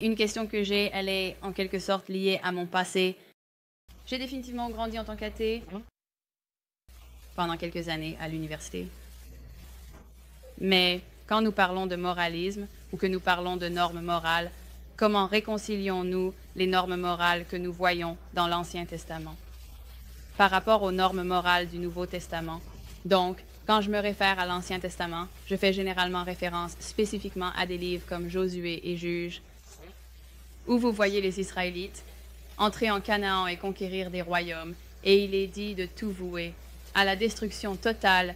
Une question que j'ai, elle est en quelque sorte liée à mon passé. J'ai définitivement grandi en tant qu'athée pendant quelques années à l'université. Mais quand nous parlons de moralisme ou que nous parlons de normes morales, comment réconcilions-nous les normes morales que nous voyons dans l'Ancien Testament par rapport aux normes morales du Nouveau Testament? Donc, quand je me réfère à l'Ancien Testament, je fais généralement référence spécifiquement à des livres comme Josué et Juges, où vous voyez les Israélites entrer en Canaan et conquérir des royaumes, et il est dit de tout vouer à la destruction totale.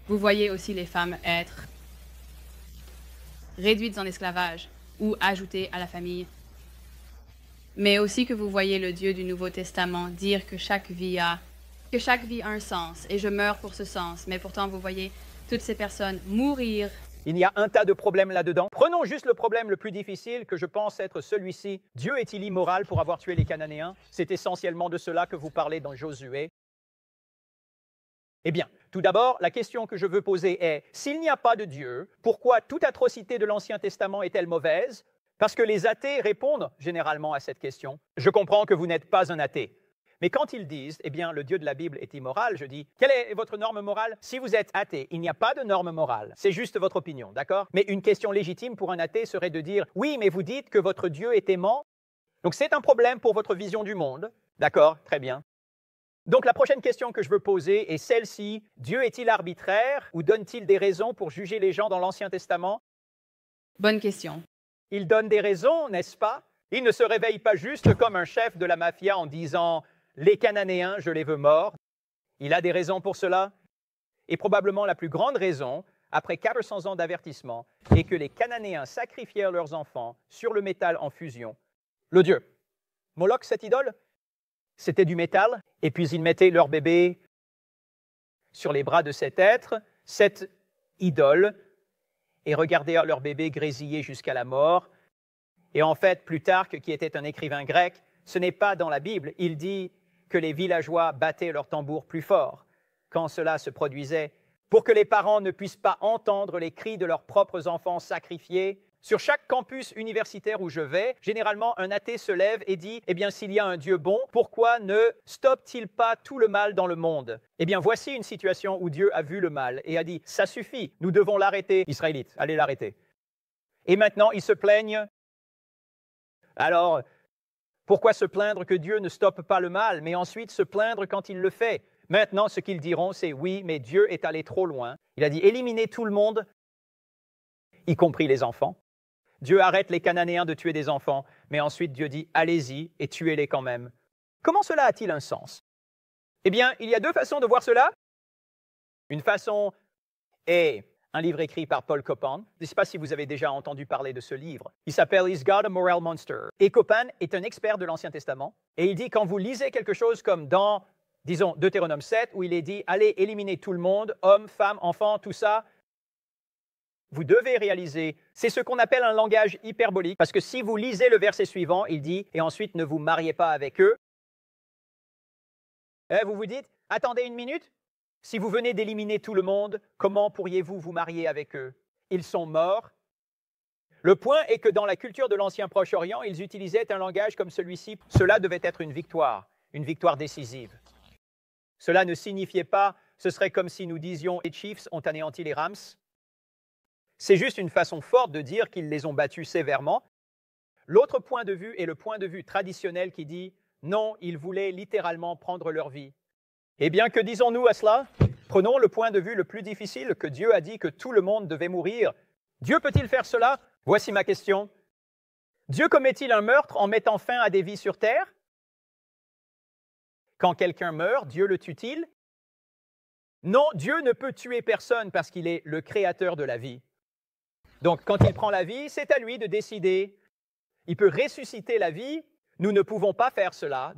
Vous voyez aussi les femmes être réduites en esclavage ou ajoutées à la famille. Mais aussi que vous voyez le Dieu du Nouveau Testament dire que chaque vie a un sens, et je meurs pour ce sens. Mais pourtant, vous voyez toutes ces personnes mourir. Il y a un tas de problèmes là-dedans. Prenons juste le problème le plus difficile, que je pense être celui-ci. Dieu est-il immoral pour avoir tué les Cananéens? C'est essentiellement de cela que vous parlez dans Josué. Eh bien, tout d'abord, la question que je veux poser est, s'il n'y a pas de Dieu, pourquoi toute atrocité de l'Ancien Testament est-elle mauvaise? Parce que les athées répondent généralement à cette question. Je comprends que vous n'êtes pas un athée. Mais quand ils disent, eh bien, le Dieu de la Bible est immoral, je dis, quelle est votre norme morale? Si vous êtes athée, il n'y a pas de norme morale. C'est juste votre opinion, d'accord? Mais une question légitime pour un athée serait de dire, oui, mais vous dites que votre Dieu est aimant. Donc c'est un problème pour votre vision du monde. D'accord, très bien. Donc la prochaine question que je veux poser est celle-ci. Dieu est-il arbitraire ou donne-t-il des raisons pour juger les gens dans l'Ancien Testament? Bonne question. Il donne des raisons, n'est-ce pas? Il ne se réveille pas juste comme un chef de la mafia en disant « Les Cananéens, je les veux morts ». Il a des raisons pour cela. Et probablement la plus grande raison, après 400 ans d'avertissement, est que les Cananéens sacrifièrent leurs enfants sur le métal en fusion. Le dieu. Moloch, cette idole, c'était du métal, et puis ils mettaient leur bébé sur les bras de cet être, cette idole, et regardaient leur bébé grésiller jusqu'à la mort. Et en fait, Plutarque, qui était un écrivain grec, ce n'est pas dans la Bible. Il dit que les villageois battaient leur tambour plus fort quand cela se produisait, pour que les parents ne puissent pas entendre les cris de leurs propres enfants sacrifiés. Sur chaque campus universitaire où je vais, généralement, un athée se lève et dit « Eh bien, s'il y a un Dieu bon, pourquoi ne stoppe-t-il pas tout le mal dans le monde ?» Eh bien, voici une situation où Dieu a vu le mal et a dit « Ça suffit, nous devons l'arrêter. » Israélites, allez l'arrêter. Et maintenant, ils se plaignent. Alors, pourquoi se plaindre que Dieu ne stoppe pas le mal, mais ensuite se plaindre quand il le fait? Maintenant, ce qu'ils diront, c'est « Oui, mais Dieu est allé trop loin. » Il a dit « Éliminez tout le monde, y compris les enfants. » Dieu arrête les Cananéens de tuer des enfants, mais ensuite Dieu dit « Allez-y et tuez-les quand même. » Comment cela a-t-il un sens? Eh bien, il y a deux façons de voir cela. Une façon est un livre écrit par Paul Copan. Je ne sais pas si vous avez déjà entendu parler de ce livre. Il s'appelle « Is God a Moral Monster ?» Et Copan est un expert de l'Ancien Testament. Et il dit, quand vous lisez quelque chose comme dans, disons, Deutéronome 7, où il est dit « Allez éliminer tout le monde, hommes, femmes, enfants, tout ça », vous devez réaliser, c'est ce qu'on appelle un langage hyperbolique, parce que si vous lisez le verset suivant, il dit « Et ensuite ne vous mariez pas avec eux ». Vous vous dites « Attendez une minute. Si vous venez d'éliminer tout le monde, comment pourriez-vous vous marier avec eux? Ils sont morts. » Le point est que dans la culture de l'Ancien Proche-Orient, ils utilisaient un langage comme celui-ci. Cela devait être une victoire décisive. Cela ne signifiait pas, ce serait comme si nous disions « Les Chiefs ont anéanti les Rams ». C'est juste une façon forte de dire qu'ils les ont battus sévèrement. L'autre point de vue est le point de vue traditionnel qui dit « Non, ils voulaient littéralement prendre leur vie ». Eh bien, que disons-nous à cela? Prenons le point de vue le plus difficile, que Dieu a dit que tout le monde devait mourir. Dieu peut-il faire cela? Voici ma question. Dieu commet-il un meurtre en mettant fin à des vies sur terre? Quand quelqu'un meurt, Dieu le tue-t-il? Non, Dieu ne peut tuer personne parce qu'il est le créateur de la vie. Donc, quand il prend la vie, c'est à lui de décider. Il peut ressusciter la vie. Nous ne pouvons pas faire cela.